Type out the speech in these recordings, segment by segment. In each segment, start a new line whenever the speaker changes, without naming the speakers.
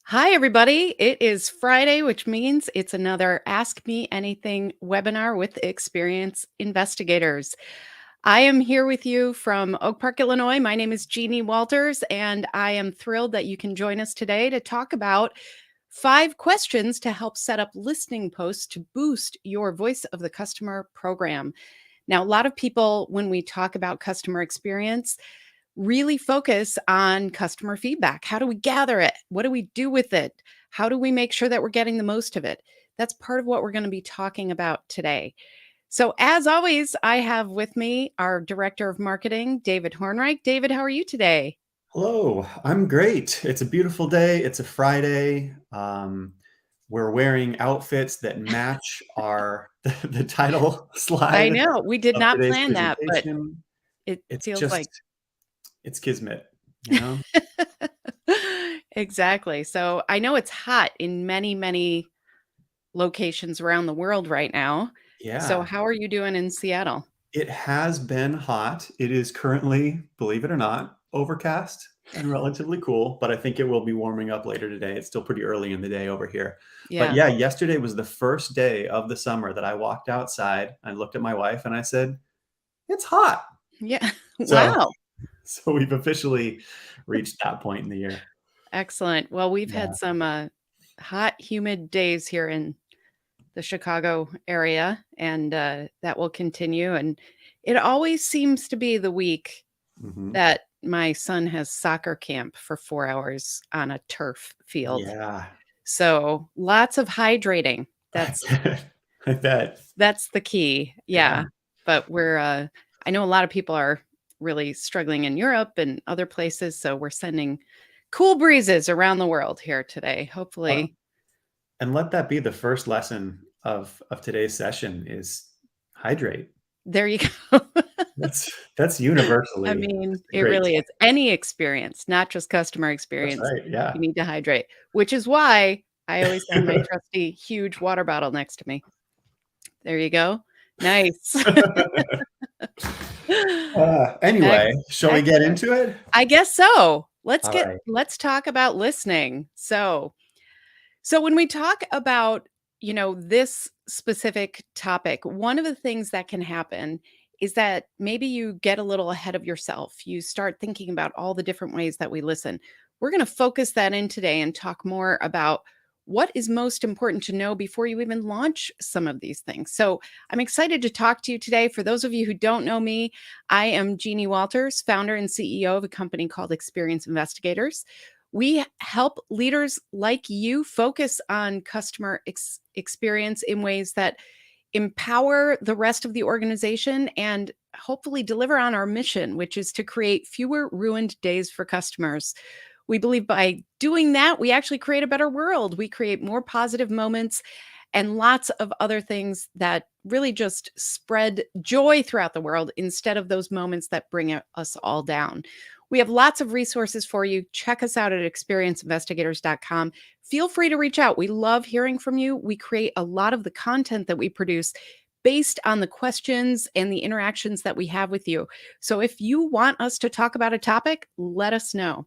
Hi, everybody. It is Friday, which means it's another Ask Me Anything webinar with experienced investigators. I am here with you from Oak Park, Illinois. My name is Jeannie Walters, and I am thrilled that you can join us today to talk about 5 questions to help set up listening posts to boost your voice of the customer program. Now, a lot of people, when we talk about customer experience, really focus on customer feedback. How do we gather it? What do we do with it? How do we make sure that we're getting the most of it? That's part of what we're going to be talking about today. So, as always, I have with me our Director of Marketing, David Hornreich. David, how are you today?
Hello, I'm great. It's a beautiful day. It's a Friday. We're wearing outfits that match our the title
I
slide
know we did
of
not
today's
plan that, but
presentation.
it
It's
feels
just
like
it's kismet, you know?
exactly. So, I know it's hot in many, many locations around the world right now. So,
Yeah.
how are you doing in Seattle?
It has been hot. It is currently, believe it or not, overcast and relatively cool, but I think it will be warming up later today. It's still pretty early in the day over here. But
Yeah.
yeah, yesterday was the first day of the summer that I walked outside. I looked at my wife and I said, "It's hot."
Yeah.
So
Wow.
so we've officially reached that point in the year.
Excellent. Well, we've had
Yeah.
some hot, humid days here in the Chicago area, and that will continue. And it always seems to be the week
Mhm.
that my son has soccer camp for 4 hours on a turf field.
Yeah.
So lots of hydrating.
I
That's
bet. I bet.
that's the key.
Yeah.
Yeah. But I know a lot of people are really struggling in Europe and other places, so we're sending cool breezes around the world here today.
Uh,
Hopefully,
and let that be the first lesson of today's session is hydrate.
there you go.
That's
I
universally
mean,
just a
it
great
really is
tip.
any experience, not just customer
That's
experience.
right,
You
yeah.
need to hydrate, which is why I always have my trusty huge water bottle next to me. There you go. Nice. Ex
Anyway, shall we get
excellent.
into it?
I guess so.
All right.
Let's talk about listening. So when we talk about, this specific topic, one of the things that can happen is that maybe you get a little ahead of yourself. You start thinking about all the different ways that we listen. We're going to focus that in today and talk more about what is most important to know before you even launch some of these things. So I'm excited to talk to you today. For those of you who don't know me, I am Jeannie Walters, founder and CEO of a company called Experience Investigators. We help leaders like you focus on customer experience in ways that empower the rest of the organization and hopefully deliver on our mission, which is to create fewer ruined days for customers. We believe by doing that, we actually create a better world. We create more positive moments and lots of other things that really just spread joy throughout the world instead of those moments that bring us all down. We have lots of resources for you. Check us out at experienceinvestigators.com. Feel free to reach out. We love hearing from you. We create a lot of the content that we produce based on the questions and the interactions that we have with you. So if you want us to talk about a topic, let us know.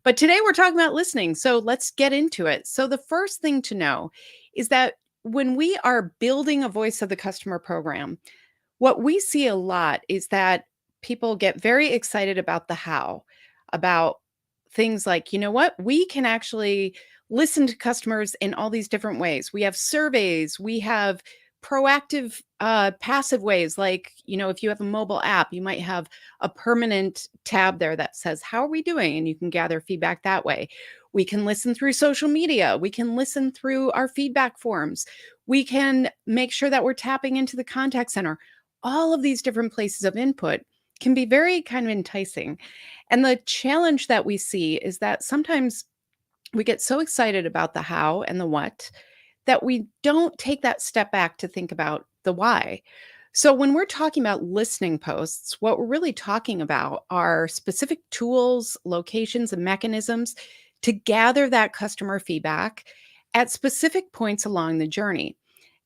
But today we're talking about listening. So let's get into it. So the first thing to know is that when we are building a voice of the customer program, what we see a lot is that people get very excited about the how, about things like, you know what, we can actually listen to customers in all these different ways. We have surveys, we have proactive, passive ways. Like, if you have a mobile app, you might have a permanent tab there that says, how are we doing? And you can gather feedback that way. We can listen through social media. We can listen through our feedback forms. We can make sure that we're tapping into the contact center. All of these different places of input can be very kind of enticing. And the challenge that we see is that sometimes we get so excited about the how and the what that we don't take that step back to think about the why. So, when we're talking about listening posts, what we're really talking about are specific tools, locations, and mechanisms to gather that customer feedback at specific points along the journey.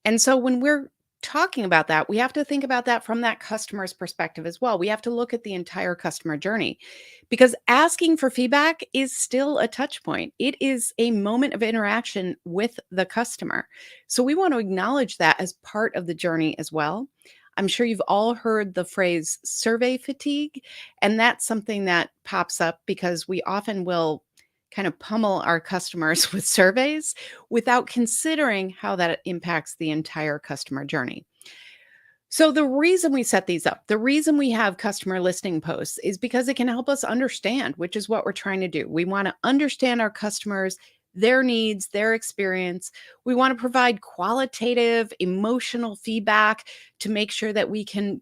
And so when we're talking about that, we have to think about that from that customer's perspective as well. We have to look at the entire customer journey because asking for feedback is still a touch point. It is a moment of interaction with the customer. So we want to acknowledge that as part of the journey as well. I'm sure you've all heard the phrase survey fatigue, and that's something that pops up because we often will kind of pummel our customers with surveys without considering how that impacts the entire customer journey. So, the reason we set these up, the reason we have customer listening posts is because it can help us understand, which is what we're trying to do. We want to understand our customers, their needs, their experience. We want to provide qualitative, emotional feedback to make sure that we can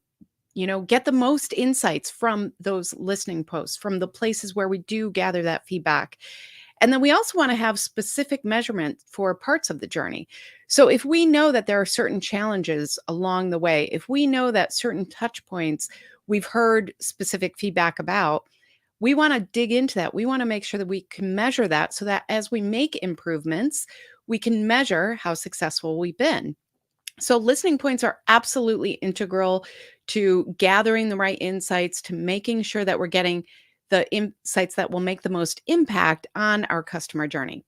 get the most insights from those listening posts, from the places where we do gather that feedback. And then we also want to have specific measurement for parts of the journey. So if we know that there are certain challenges along the way, if we know that certain touch points we've heard specific feedback about, we want to dig into that. We want to make sure that we can measure that so that as we make improvements, we can measure how successful we've been. So, listening points are absolutely integral to gathering the right insights, to making sure that we're getting the insights that will make the most impact on our customer journey.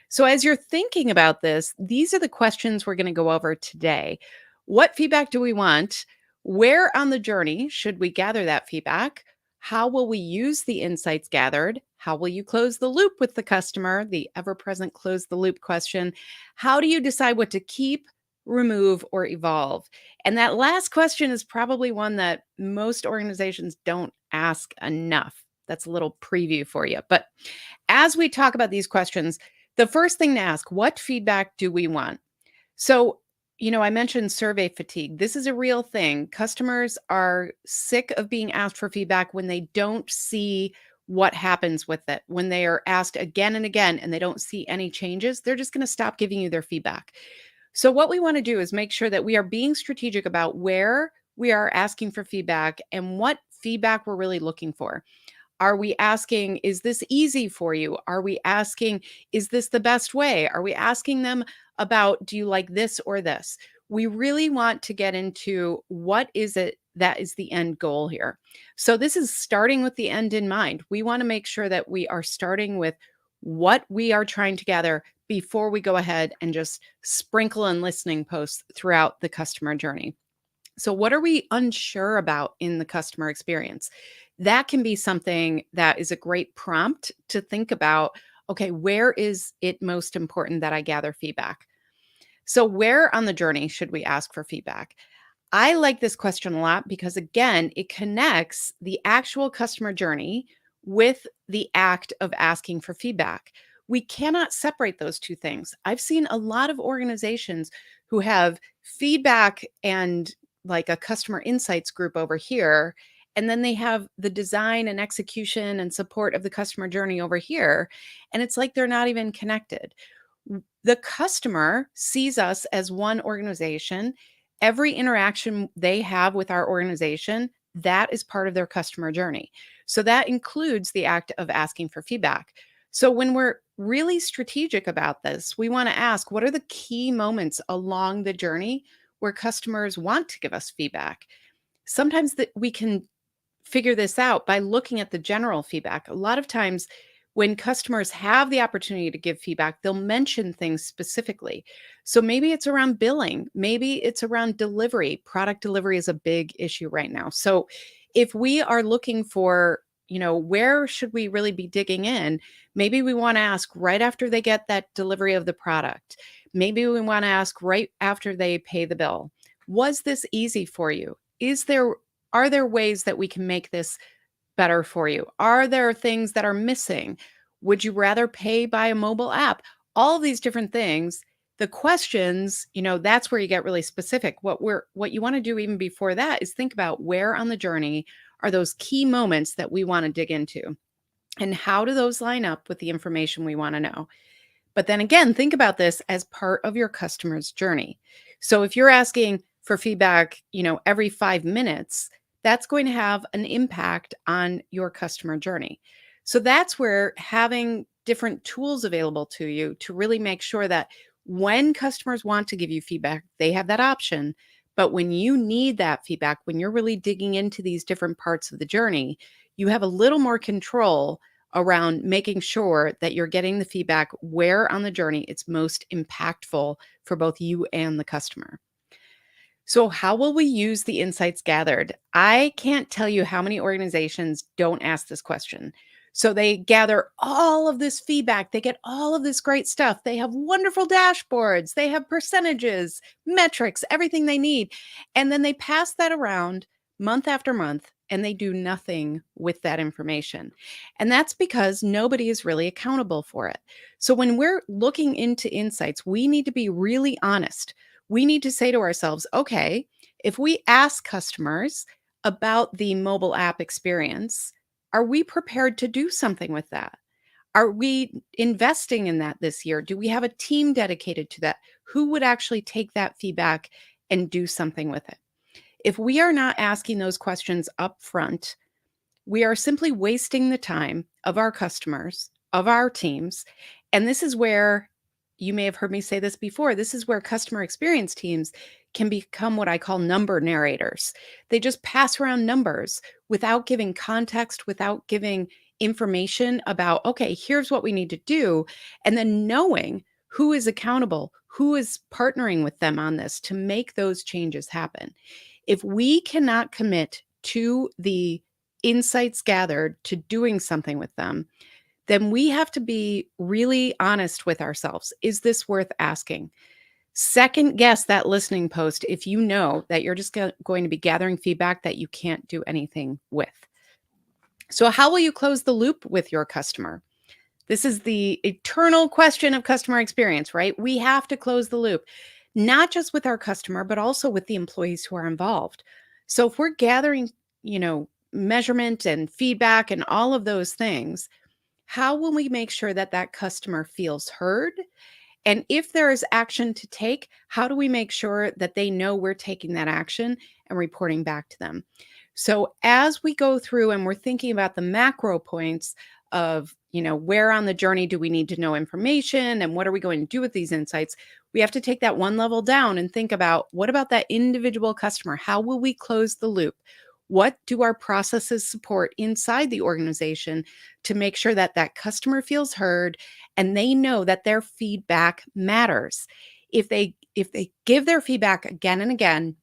So, as you're thinking about this, these are the questions we're going to go over today. What feedback do we want? Where on the journey should we gather that feedback? How will we use the insights gathered? How will you close the loop with the customer? The ever present close the loop question. How do you decide what to keep, remove, or evolve? And that last question is probably one that most organizations don't ask enough. That's a little preview for you. But as we talk about these questions, the first thing to ask, what feedback do we want? So, I mentioned survey fatigue. This is a real thing. Customers are sick of being asked for feedback when they don't see what happens with it. When they are asked again and again and they don't see any changes, they're just going to stop giving you their feedback. So, what we want to do is make sure that we are being strategic about where we are asking for feedback and what feedback we're really looking for. Are we asking, is this easy for you? Are we asking, is this the best way? Are we asking them about, do you like this or this? We really want to get into what is it that is the end goal here. So, this is starting with the end in mind. We want to make sure that we are starting with what we are trying to gather before we go ahead and just sprinkle in listening posts throughout the customer journey. So, what are we unsure about in the customer experience? That can be something that is a great prompt to think about. Okay, where is it most important that I gather feedback? So, where on the journey should we ask for feedback? I like this question a lot because, again, it connects the actual customer journey with the act of asking for feedback. We cannot separate those two things. I've seen a lot of organizations who have feedback and like a customer insights group over here. And then they have the design and execution and support of the customer journey over here. And it's like they're not even connected. The customer sees us as one organization. Every interaction they have with our organization, that is part of their customer journey. So that includes the act of asking for feedback. So when we're really strategic about this, we want to ask, what are the key moments along the journey where customers want to give us feedback? Sometimes that we can figure this out by looking at the general feedback. A lot of times when customers have the opportunity to give feedback, they'll mention things specifically. So maybe it's around billing, maybe it's around delivery. Product delivery is a big issue right now. So if we are looking for, where should we really be digging in? Maybe we want to ask right after they get that delivery of the product. Maybe we want to ask right after they pay the bill. Was this easy for you? Are there ways that we can make this better for you? Are there things that are missing? Would you rather pay by a mobile app? All of these different things. The questions, that's where you get really specific. What you want to do even before that is think about where on the journey are those key moments that we want to dig into, and how do those line up with the information we want to know? But then again, think about this as part of your customer's journey. So if you're asking for feedback, every 5 minutes, that's going to have an impact on your customer journey. So that's where having different tools available to you to really make sure that when customers want to give you feedback, they have that option, But when you need that feedback, when you're really digging into these different parts of the journey, you have a little more control around making sure that you're getting the feedback where on the journey it's most impactful for both you and the customer. So, how will we use the insights gathered? I can't tell you how many organizations don't ask this question. So, they gather all of this feedback, they get all of this great stuff. They have wonderful dashboards, they have percentages, metrics, everything they need. And then they pass that around month after month and they do nothing with that information. And that's because nobody is really accountable for it. So, when we're looking into insights, we need to be really honest. We need to say to ourselves, okay, if we ask customers about the mobile app experience, are we prepared to do something with that? Are we investing in that this year? Do we have a team dedicated to that? Who would actually take that feedback and do something with it? If we are not asking those questions up front, we are simply wasting the time of our customers, of our teams. And this is where you may have heard me say this before. This is where customer experience teams can become what I call number narrators. They just pass around numbers without giving context, without giving information about, okay, here's what we need to do. And then knowing who is accountable, who is partnering with them on this to make those changes happen. If we cannot commit to the insights gathered to doing something with them, then we have to be really honest with ourselves. Is this worth asking? Second guess that listening post if you know that you're just going to be gathering feedback that you can't do anything with. So, how will you close the loop with your customer? This is the eternal question of customer experience, right? We have to close the loop, not just with our customer, but also with the employees who are involved. So if we're gathering, measurement and feedback and all of those things, how will we make sure that that customer feels heard? And if there is action to take, how do we make sure that they know we're taking that action and reporting back to them? So as we go through and we're thinking about the macro points of, where on the journey do we need to know information and what are we going to do with these insights? We have to take that one level down and think about what about that individual customer? How will we close the loop? What do our processes support inside the organization to make sure that that customer feels heard and they know that their feedback matters? If they give their feedback again and again,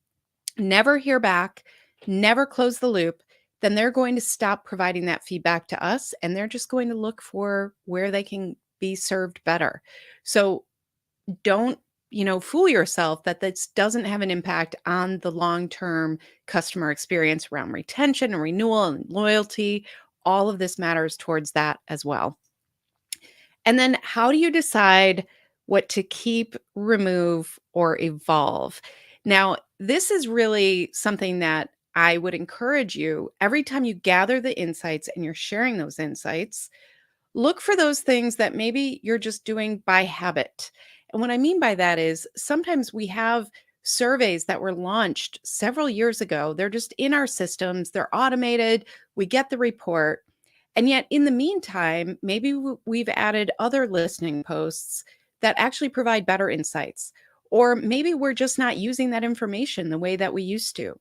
never hear back, never close the loop, then they're going to stop providing that feedback to us and they're just going to look for where they can be served better. So don't, fool yourself that this doesn't have an impact on the long-term customer experience around retention and renewal and loyalty. All of this matters towards that as well. And then how do you decide what to keep, remove, or evolve? Now, this is really something that I would encourage you every time you gather the insights and you're sharing those insights, look for those things that maybe you're just doing by habit. And what I mean by that is sometimes we have surveys that were launched several years ago. They're just in our systems, they're automated, we get the report. And yet, in the meantime, maybe we've added other listening posts that actually provide better insights. Or maybe we're just not using that information the way that we used to.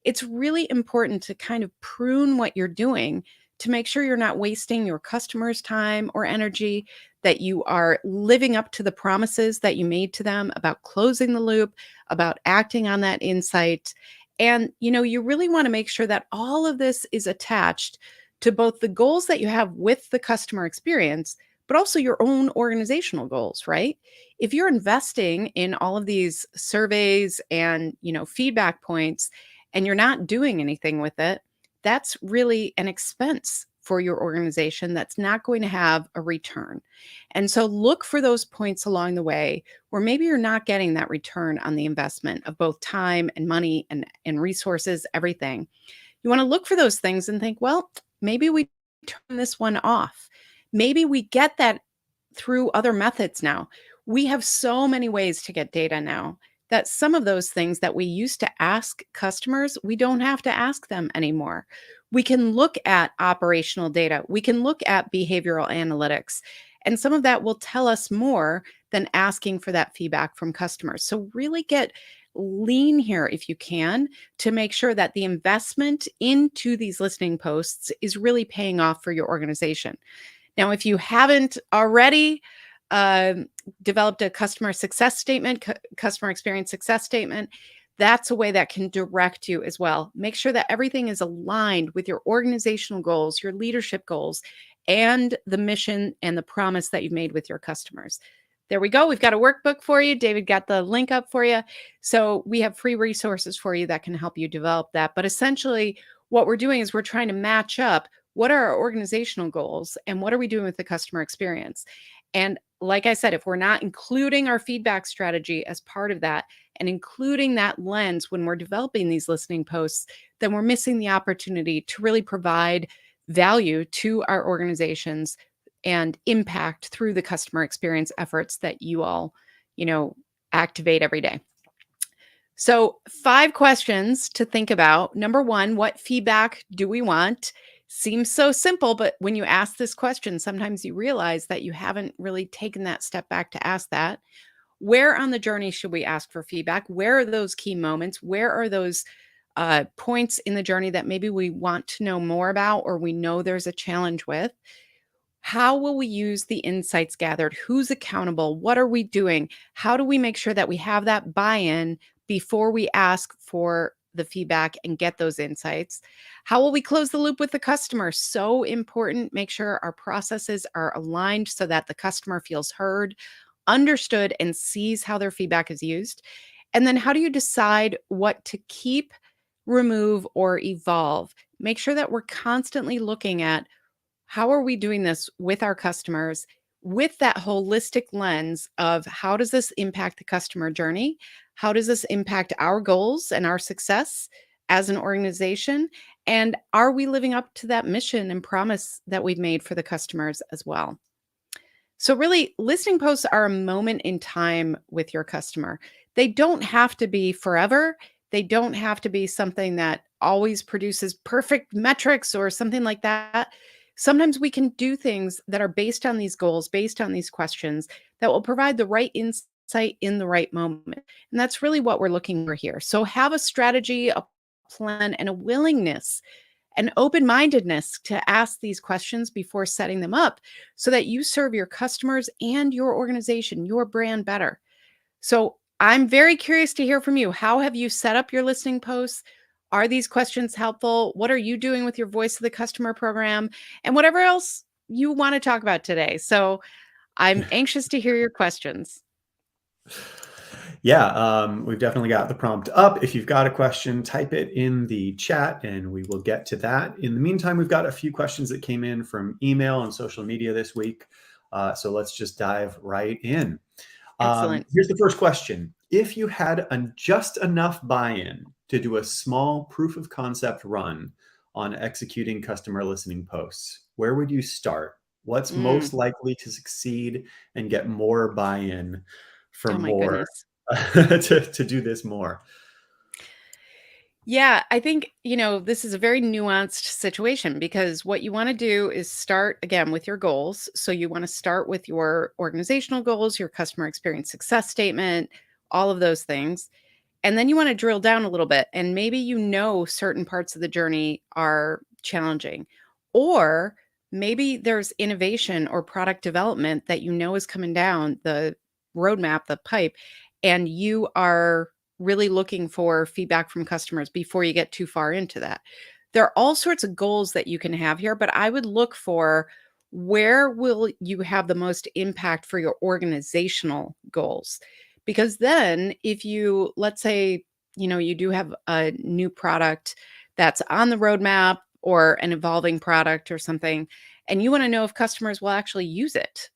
It's really important to kind of prune what you're doing to make sure you're not wasting your customers' time or energy, that you are living up to the promises that you made to them about closing the loop, about acting on that insight. And, you really want to make sure that all of this is attached to both the goals that you have with the customer experience, but also your own organizational goals, right? If you're investing in all of these surveys and, feedback points, and you're not doing anything with it, that's really an expense for your organization that's not going to have a return. And so look for those points along the way where maybe you're not getting that return on the investment of both time and money and resources, everything. You want to look for those things and think, well, maybe we turn this one off. Maybe we get that through other methods now. We have so many ways to get data now that some of those things that we used to ask customers, we don't have to ask them anymore. We can look at operational data. We can look at behavioral analytics. And some of that will tell us more than asking for that feedback from customers. So really get lean here if you can to make sure that the investment into these listening posts is really paying off for your organization. Now, if you haven't already um, developed a customer success statement, customer experience success statement, that's a way that can direct you as well. Make sure that everything is aligned with your organizational goals, your leadership goals, and the mission and the promise that you've made with your customers. There we go. We've got a workbook for you. David got the link up for you. So we have free resources for you that can help you develop that. But essentially, what we're doing is we're trying to match up what are our organizational goals and what are we doing with the customer experience. And like I said, if we're not including our feedback strategy as part of that and including that lens when we're developing these listening posts, then we're missing the opportunity to really provide value to our organizations and impact through the customer experience efforts that you all, you know, activate every day. So, 5 questions to think about. Number 1, what feedback do we want? Seems so simple, but when you ask this question, sometimes you realize that you haven't really taken that step back to ask that. Where on the journey should we ask for feedback? Where are those key moments? Where are those points in the journey that maybe we want to know more about or we know there's a challenge with? How will we use the insights gathered? Who's accountable? What are we doing? How do we make sure that we have that buy-in before we ask for the feedback and get those insights? How will we close the loop with the customer? So important. Make sure our processes are aligned so that the customer feels heard, understood, and sees how their feedback is used. And then how do you decide what to keep, remove, or evolve? Make sure that we're constantly looking at how are we doing this with our customers with that holistic lens of how does this impact the customer journey? How does this impact our goals and our success as an organization? And are we living up to that mission and promise that we've made for the customers as well? So, really, listening posts are a moment in time with your customer. They don't have to be forever. They don't have to be something that always produces perfect metrics or something like that. Sometimes we can do things that are based on these goals, based on these questions that will provide the right insight in the right moment. And that's really what we're looking for here. So, have a strategy, a plan, and a willingness and open mindedness to ask these questions before setting them up so that you serve your customers and your organization, your brand better. So I'm very curious to hear from you. How have you set up your listening posts? Are these questions helpful? What are you doing with your Voice of the Customer program? And whatever else you want to talk about today. So I'm anxious to hear your questions.
Yeah, we've definitely got the prompt up. If you've got a question, type it in the chat and we will get to that. In the meantime, we've got a few questions that came in from email and social media this week. So let's just dive right in.
Excellent.
Here's the first question. If you had just enough buy-in to do a small proof of concept run on executing customer listening posts, where would you start? What's
Mm.
most likely to succeed and get more buy-in for
Oh my
more
goodness.
to do this more?
Yeah, I think, this is a very nuanced situation because what you want to do is start again with your goals. So you want to start with your organizational goals, your customer experience success statement, all of those things. And then you want to drill down a little bit and maybe certain parts of the journey are challenging. Or maybe there's innovation or product development that is coming down the roadmap, the pipe, and you are really looking for feedback from customers before you get too far into that. There are all sorts of goals that you can have here, but I would look for where will you have the most impact for your organizational goals? Because then if you, let's say, you do have a new product that's on the roadmap or an evolving product or something, and you want to know if customers will actually use it.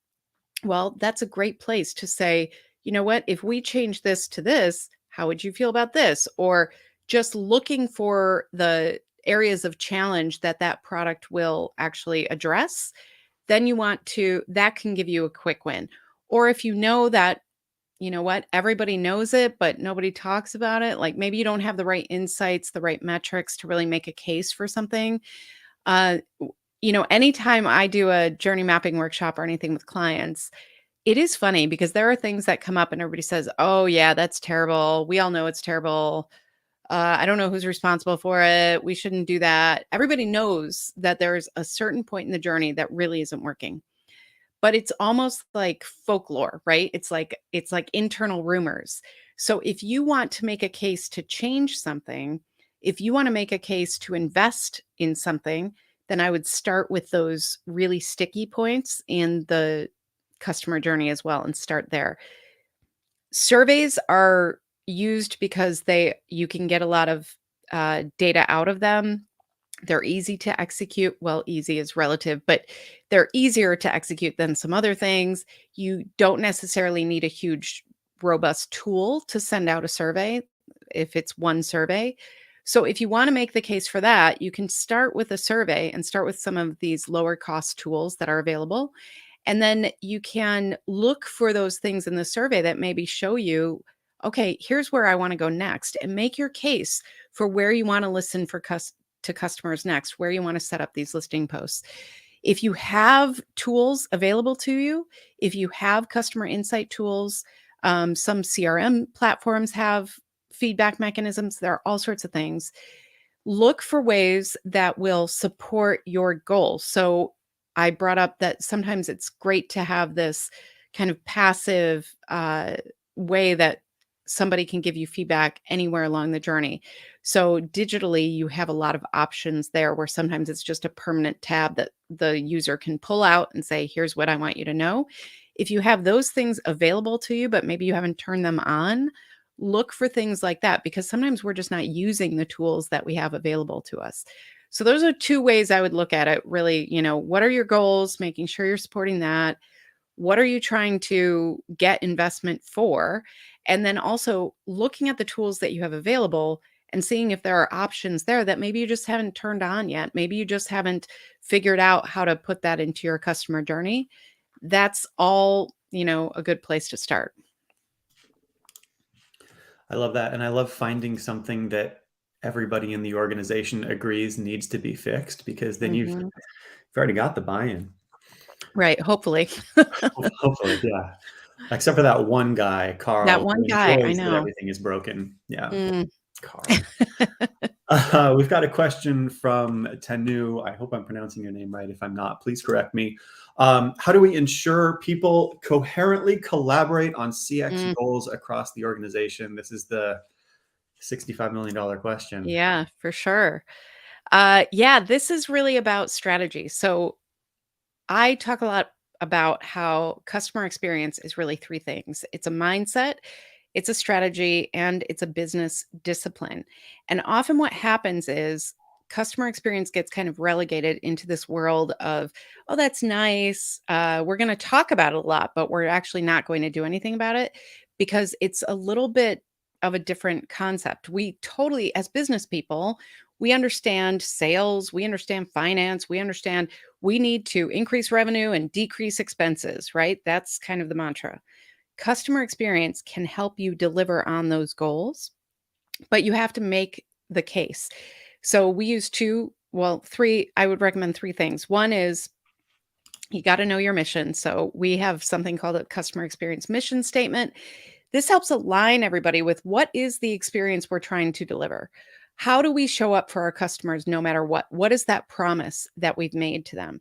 Well, that's a great place to say, you know what, if we change this to this, how would you feel about this? Or just looking for the areas of challenge that that product will actually address, then that can give you a quick win. Or if you know that, everybody knows it, but nobody talks about it, like maybe you don't have the right insights, the right metrics to really make a case for something. Anytime I do a journey mapping workshop or anything with clients, It is funny because there are things that come up and everybody says, "Oh, yeah, that's terrible. We all know it's terrible. I don't know who's responsible for it. We shouldn't do that." Everybody knows that there's a certain point in the journey that really isn't working. But it's almost like folklore, right? It's like internal rumors. So if you want to make a case to change something, if you want to make a case to invest in something, then I would start with those really sticky points in the customer journey as well and start there. Surveys are used because they you can get a lot of data out of them. They're easy to execute. Well, easy is relative, but they're easier to execute than some other things. You don't necessarily need a huge, robust tool to send out a survey if it's one survey. So, if you want to make the case for that, you can start with a survey and start with some of these lower cost tools that are available. And then you can look for those things in the survey that maybe show you, okay, here's where I want to go next, and make your case for where you want to listen to customers next, where you want to set up these listing posts. If you have tools available to you, if you have customer insight tools, some CRM platforms have feedback mechanisms, there are all sorts of things. Look for ways that will support your goals. So I brought up that sometimes it's great to have this kind of passive way that somebody can give you feedback anywhere along the journey. So digitally, you have a lot of options there where sometimes it's just a permanent tab that the user can pull out and say, here's what I want you to know. If you have those things available to you, but maybe you haven't turned them on, look for things like that because sometimes we're just not using the tools that we have available to us. So those are two ways I would look at it. Really, what are your goals? Making sure you're supporting that. What are you trying to get investment for? And then also looking at the tools that you have available and seeing if there are options there that maybe you just haven't turned on yet. Maybe you just haven't figured out how to put that into your customer journey. That's all, a good place to start.
I love that. And I love finding something that everybody in the organization agrees needs to be fixed because then you've
Mhm.
already got the buy-in.
Right. Hopefully.
Hopefully, yeah. Except for that one guy,
That
Carl,
one
who
guy, I
enjoys that
know.
everything is broken. Yeah,
Mm.
Carl. We've got a question from Tanu. I hope I'm pronouncing your name right. If I'm not, please correct me. How do we ensure people coherently collaborate on CX
Mm.
goals across the organization? This is the $65 million question.
Yeah, for sure. Yeah, this is really about strategy. So I talk a lot about how customer experience is really three things. It's a mindset, it's a strategy, and it's a business discipline. And often what happens is customer experience gets kind of relegated into this world of, oh, that's nice. We're going to talk about it a lot, but we're actually not going to do anything about it because it's a little bit of a different concept. We totally, as business people, we understand sales, we understand finance, we understand we need to increase revenue and decrease expenses, right? That's kind of the mantra. Customer experience can help you deliver on those goals, but you have to make the case. So we use three, I would recommend three things. One is you got to know your mission. So we have something called a customer experience mission statement. This helps align everybody with what is the experience we're trying to deliver. How do we show up for our customers no matter what? What is that promise that we've made to them?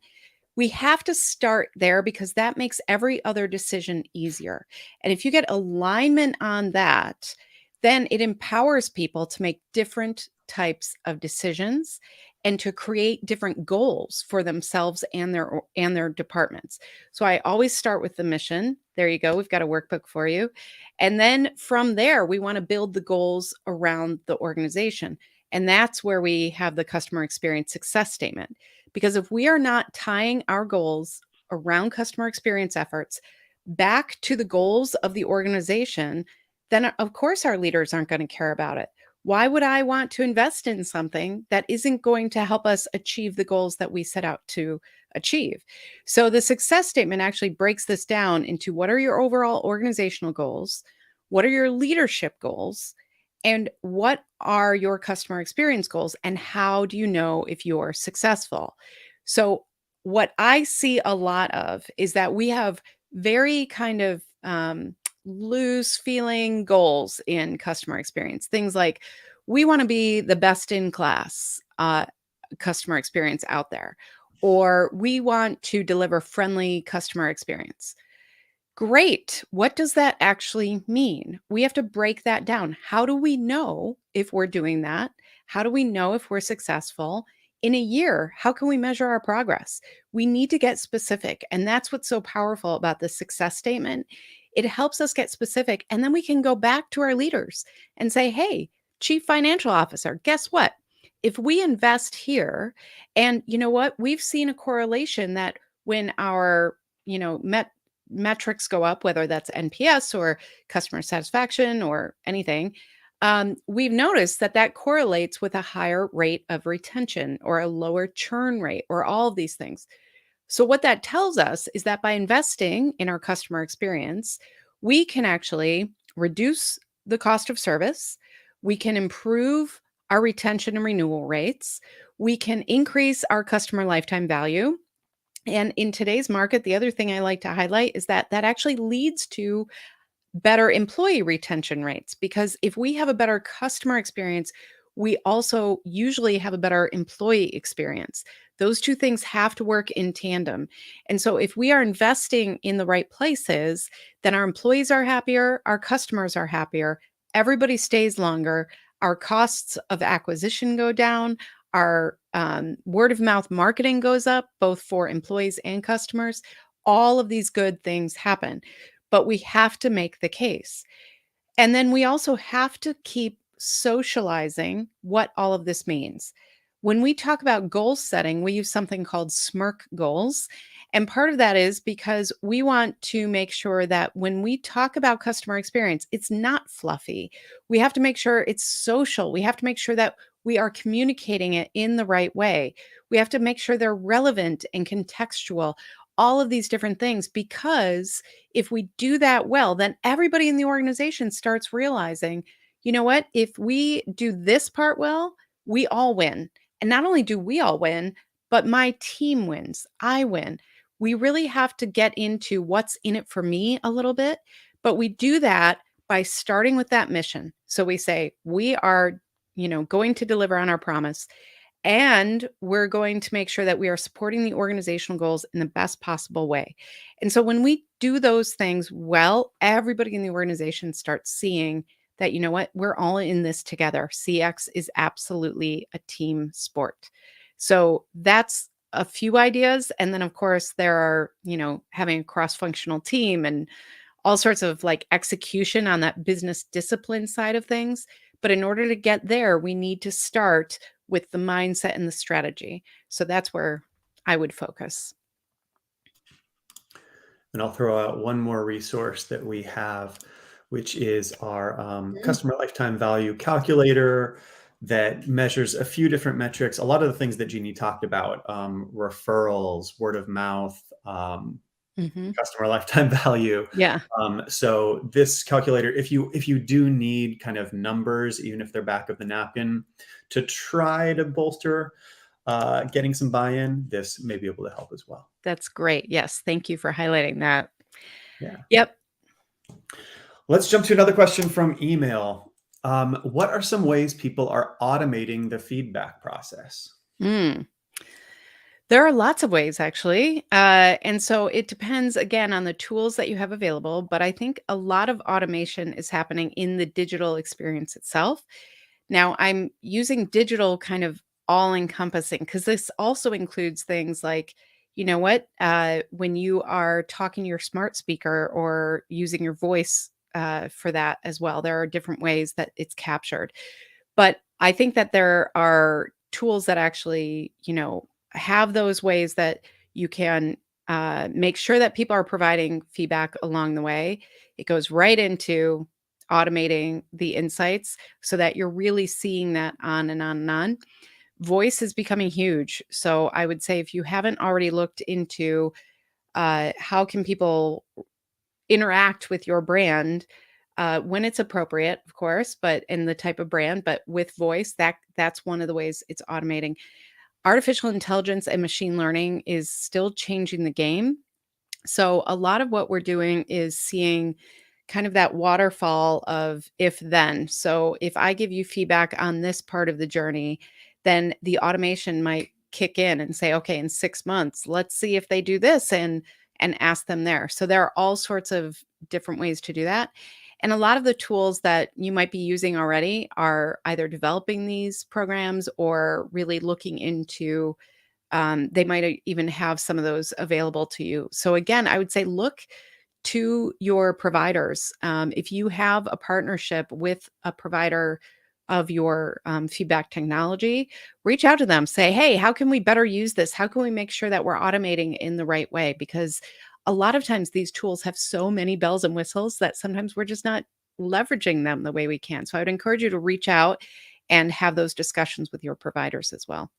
We have to start there because that makes every other decision easier. And if you get alignment on that, then it empowers people to make different types of decisions and to create different goals for themselves and their departments. So I always start with the mission. There you go. We've got a workbook for you. And then from there, we want to build the goals around the organization. And that's where we have the customer experience success statement. Because if we are not tying our goals around customer experience efforts back to the goals of the organization, then of course our leaders aren't going to care about it. Why would I want to invest in something that isn't going to help us achieve the goals that we set out to achieve? So the success statement actually breaks this down into what are your overall organizational goals? What are your leadership goals? And what are your customer experience goals? And how do you know if you're successful? So, what I see a lot of is that we have very kind of loose feeling goals in customer experience. Things like, we want to be the best in class customer experience out there, or we want to deliver friendly customer experience. Great. What does that actually mean? We have to break that down. How do we know if we're doing that? How do we know if we're successful? In a year, how can we measure our progress? We need to get specific. And that's what's so powerful about the success statement. It helps us get specific. And then we can go back to our leaders and say, hey, chief financial officer, guess what? If we invest here, and you know what? We've seen a correlation that when our, metrics go up, whether that's NPS or customer satisfaction or anything, we've noticed that that correlates with a higher rate of retention or a lower churn rate or all of these things. So, what that tells us is that by investing in our customer experience, we can actually reduce the cost of service, we can improve our retention and renewal rates, we can increase our customer lifetime value. And in today's market, the other thing I like to highlight is that that actually leads to better employee retention rates, because if we have a better customer experience, we also usually have a better employee experience. Those two things have to work in tandem. And so if we are investing in the right places, then our employees are happier, our customers are happier, everybody stays longer, our costs of acquisition go down, our word of mouth marketing goes up, both for employees and customers. All of these good things happen, but we have to make the case. And then we also have to keep socializing what all of this means. When we talk about goal setting, we use something called SMART goals. And part of that is because we want to make sure that when we talk about customer experience, it's not fluffy. We have to make sure it's social. We have to make sure that we are communicating it in the right way. We have to make sure they're relevant and contextual, all of these different things, because if we do that well, then everybody in the organization starts realizing, you know what, if we do this part well, we all win. And not only do we all win, but my team wins. I win. We really have to get into what's in it for me a little bit, but we do that by starting with that mission. So we say, we are, going to deliver on our promise. And we're going to make sure that we are supporting the organizational goals in the best possible way. And so when we do those things well, everybody in the organization starts seeing that, you know what, we're all in this together. CX is absolutely a team sport. So that's a few ideas. And then, of course, there are, having a cross functional team and all sorts of like execution on that business discipline side of things. But in order to get there, we need to start with the mindset and the strategy. So that's where I would focus.
And I'll throw out one more resource that we have, which is our customer lifetime value calculator that measures a few different metrics. A lot of the things that Jeannie talked about, referrals, word of mouth, customer lifetime value.
Yeah.
So this calculator, if you do need kind of numbers, even if they're back of the napkin, to try to bolster getting some buy-in, this may be able to help as well.
That's great. Yes. Thank you for highlighting that.
Yeah.
Yep.
Let's jump to another question from email. What are some ways people are automating the feedback process?
There are lots of ways, actually. And so it depends, again, on the tools that you have available. But I think a lot of automation is happening in the digital experience itself. Now, I'm using digital kind of all encompassing, because this also includes things like, when you are talking to your smart speaker or using your voice for that as well, there are different ways that it's captured. But I think that there are tools that actually, have those ways that you can make sure that people are providing feedback along the way. It goes right into automating the insights so that you're really seeing that on and on and on. Voice is becoming huge. So I would say if you haven't already looked into how can people interact with your brand when it's appropriate, of course, but in the type of brand, but with voice, that's one of the ways it's automating. Artificial intelligence and machine learning is still changing the game. So a lot of what we're doing is seeing kind of that waterfall of if then. So if I give you feedback on this part of the journey, then the automation might kick in and say, okay, in 6 months, let's see if they do this and ask them there. So there are all sorts of different ways to do that. And a lot of the tools that you might be using already are either developing these programs or really looking into they might even have some of those available to you. So again, I would say look to your providers. If you have a partnership with a provider of your feedback technology, reach out to them. Say, hey, how can we better use this? How can we make sure that we're automating in the right way? Because a lot of times these tools have so many bells and whistles that sometimes we're just not leveraging them the way we can. So I would encourage you to reach out and have those discussions with your providers as well.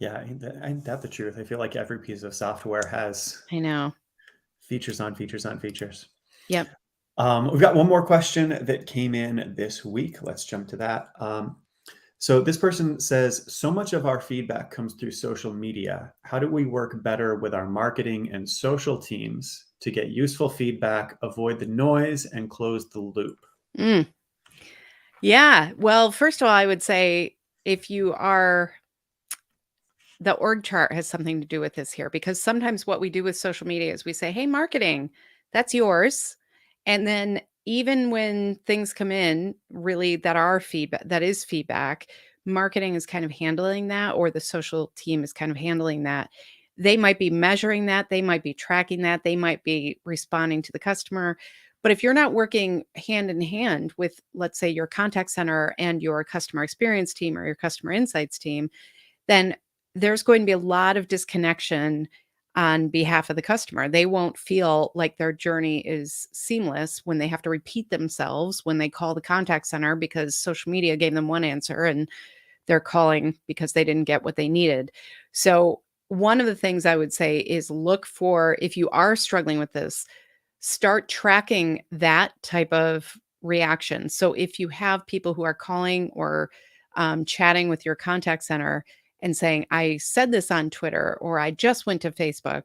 Yeah, ain't that the truth? I feel like every piece of software has
I know.
features on features on features.
Yep.
We've got one more question that came in this week. Let's jump to that. So this person says, so much of our feedback comes through social media. How do we work better with our marketing and social teams to get useful feedback, avoid the noise, and close the loop?
Mm. Yeah. Well, first of all, I would say if you are the org chart has something to do with this here because sometimes what we do with social media is we say, "Hey, marketing, that's yours." And then even when things come in really that are feedback, that is feedback, marketing is kind of handling that, or the social team is kind of handling that. They might be measuring that, they might be tracking that, they might be responding to the customer. But if you're not working hand in hand with, let's say, your contact center and your customer experience team or your customer insights team, then there's going to be a lot of disconnection on behalf of the customer. They won't feel like their journey is seamless when they have to repeat themselves when they call the contact center because social media gave them one answer and they're calling because they didn't get what they needed. So, one of the things I would say is look for, if you are struggling with this, start tracking that type of reaction. So if you have people who are calling or chatting with your contact center and saying, I said this on Twitter or I just went to Facebook,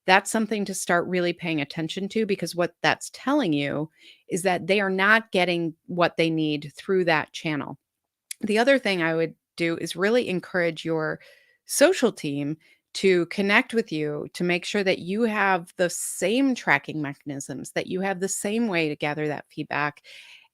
that's something to start really paying attention to because what that's telling you is that they are not getting what they need through that channel. The other thing I would do is really encourage your social team to connect with you to make sure that you have the same tracking mechanisms, that you have the same way to gather that feedback.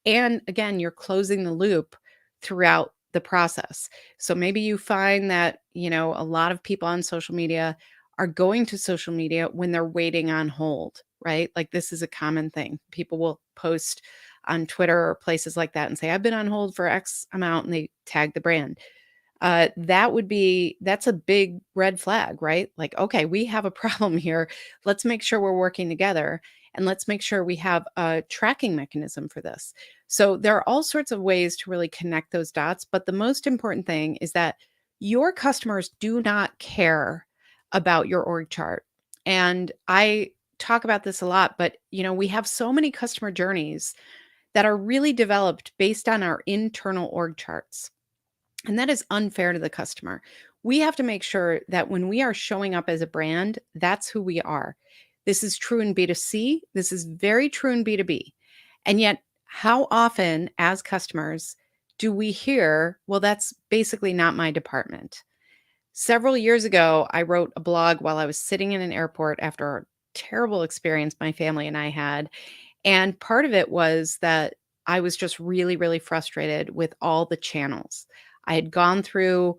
And again, you're closing the loop throughout the process. So maybe you find that, a lot of people on social media are going to social media when they're waiting on hold, right? Like this is a common thing. People will post on Twitter or places like that and say, I've been on hold for X amount, and they tag the brand. That's a big red flag, right? Like, okay, we have a problem here. Let's make sure we're working together and let's make sure we have a tracking mechanism for this. So there are all sorts of ways to really connect those dots. But the most important thing is that your customers do not care about your org chart. And I talk about this a lot, but we have so many customer journeys that are really developed based on our internal org charts. And that is unfair to the customer. We have to make sure that when we are showing up as a brand, that's who we are. This is true in B2C. This is very true in B2B. And yet, how often as customers do we hear, well, that's basically not my department? Several years ago, I wrote a blog while I was sitting in an airport after a terrible experience my family and I had. And part of it was that I was just really, really frustrated with all the channels. I had gone through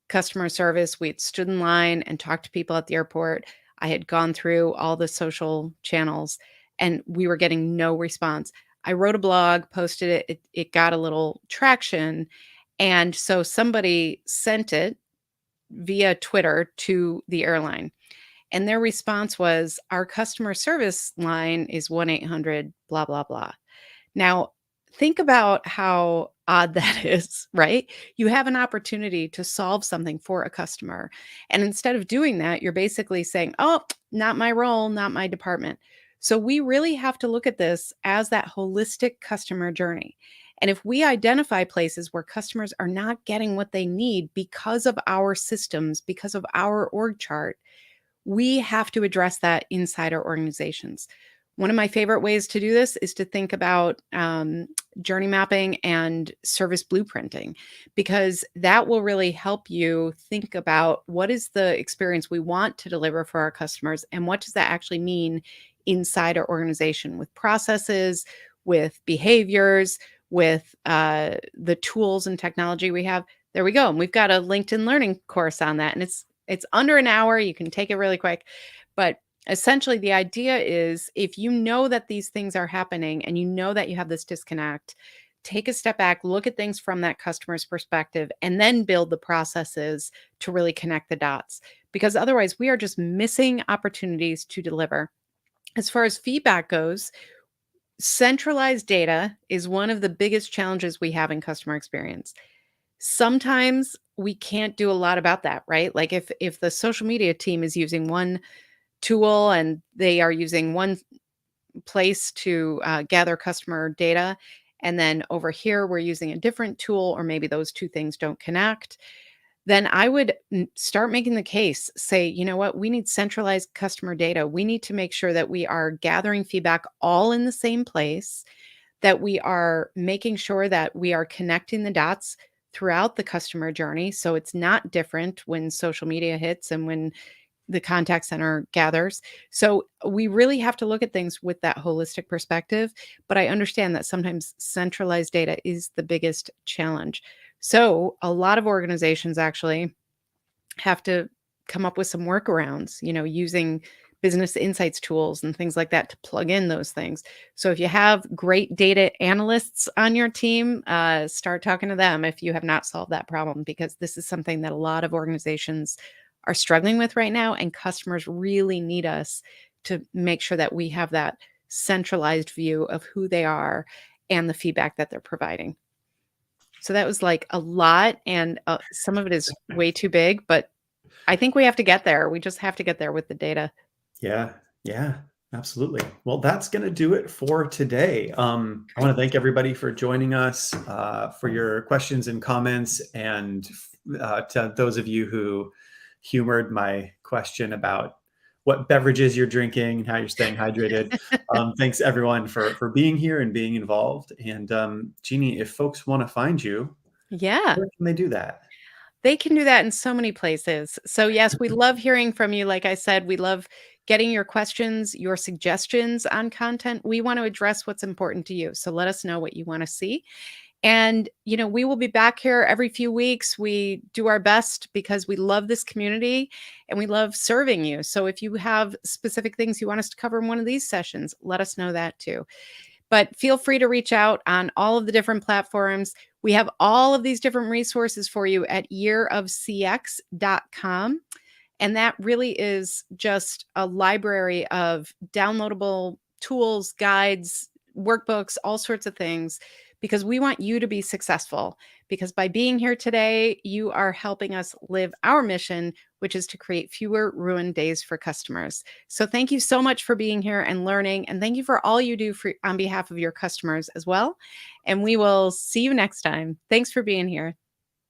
customer service. We had stood in line and talked to people at the airport. I had gone through all the social channels and we were getting no response. I wrote a blog, posted it, it got a little traction. And so somebody sent it via Twitter to the airline. And their response was, our customer service line is 1-800 blah, blah, blah. Now, think about how odd that is, right? You have an opportunity to solve something for a customer. And instead of doing that, you're basically saying, oh, not my role, not my department. So we really have to look at this as that holistic customer journey. And if we identify places where customers are not getting what they need because of our systems, because of our org chart, We have to address that inside our organizations. One of my favorite ways to do this is to think about journey mapping and service blueprinting, because that will really help you think about what is the experience we want to deliver for our customers and what does that actually mean inside our organization with processes, with behaviors, with the tools and technology we have. There we go. And we've got a LinkedIn Learning course on that, and it's under an hour. You can take it really quick, but essentially the idea is if you know that these things are happening and you know that you have this disconnect, take a step back, look at things from that customer's perspective, and then build the processes to really connect the dots. Because otherwise, we are just missing opportunities to deliver. As far as feedback goes, centralized data is one of the biggest challenges we have in customer experience. Sometimes we can't do a lot about that, right? Like if the social media team is using one tool and they are using one place to gather customer data, and then over here we're using a different tool, or maybe those two things don't connect, then I would start making the case, say, you know what, we need centralized customer data. We need to make sure that we are gathering feedback all in the same place, that we are making sure that we are connecting the dots throughout the customer journey. So it's not different when social media hits and when the contact center gathers. So we really have to look at things with that holistic perspective. But I understand that sometimes centralized data is the biggest challenge. So a lot of organizations actually have to come up with some workarounds, using business insights tools and things like that to plug in those things. So if you have great data analysts on your team, start talking to them if you have not solved that problem, because this is something that a lot of organizations are struggling with right now, and customers really need us to make sure that we have that centralized view of who they are and the feedback that they're providing. So that was like a lot, and some of it is way too big, but I think we have to get there. We just have to get there with the data.
Yeah, yeah, absolutely. Well, that's going to do it for today. I want to
Great.
thank everybody for joining us, for your questions and comments, and to those of you who humored my question about what beverages you're drinking and how you're staying hydrated. Thanks everyone for being here and being involved. And Jeannie, if folks want to find you,
Yeah,
where can they do that?
they can do that in so many places. So, yes, we love hearing from you. Like I said, we love getting your questions, your suggestions on content. We want to address what's important to you. So, let us know what you want to see. And, we will be back here every few weeks. We do our best because we love this community and we love serving you. So, if you have specific things you want us to cover in one of these sessions, let us know that too. But feel free to reach out on all of the different platforms. We have all of these different resources for you at yearofcx.com. And that really is just a library of downloadable tools, guides, workbooks, all sorts of things, because we want you to be successful. Because by being here today, you are helping us live our mission, which is to create fewer ruined days for customers. So thank you so much for being here and learning. And thank you for all you do on behalf of your customers as well. And we will see you next time. Thanks for being here.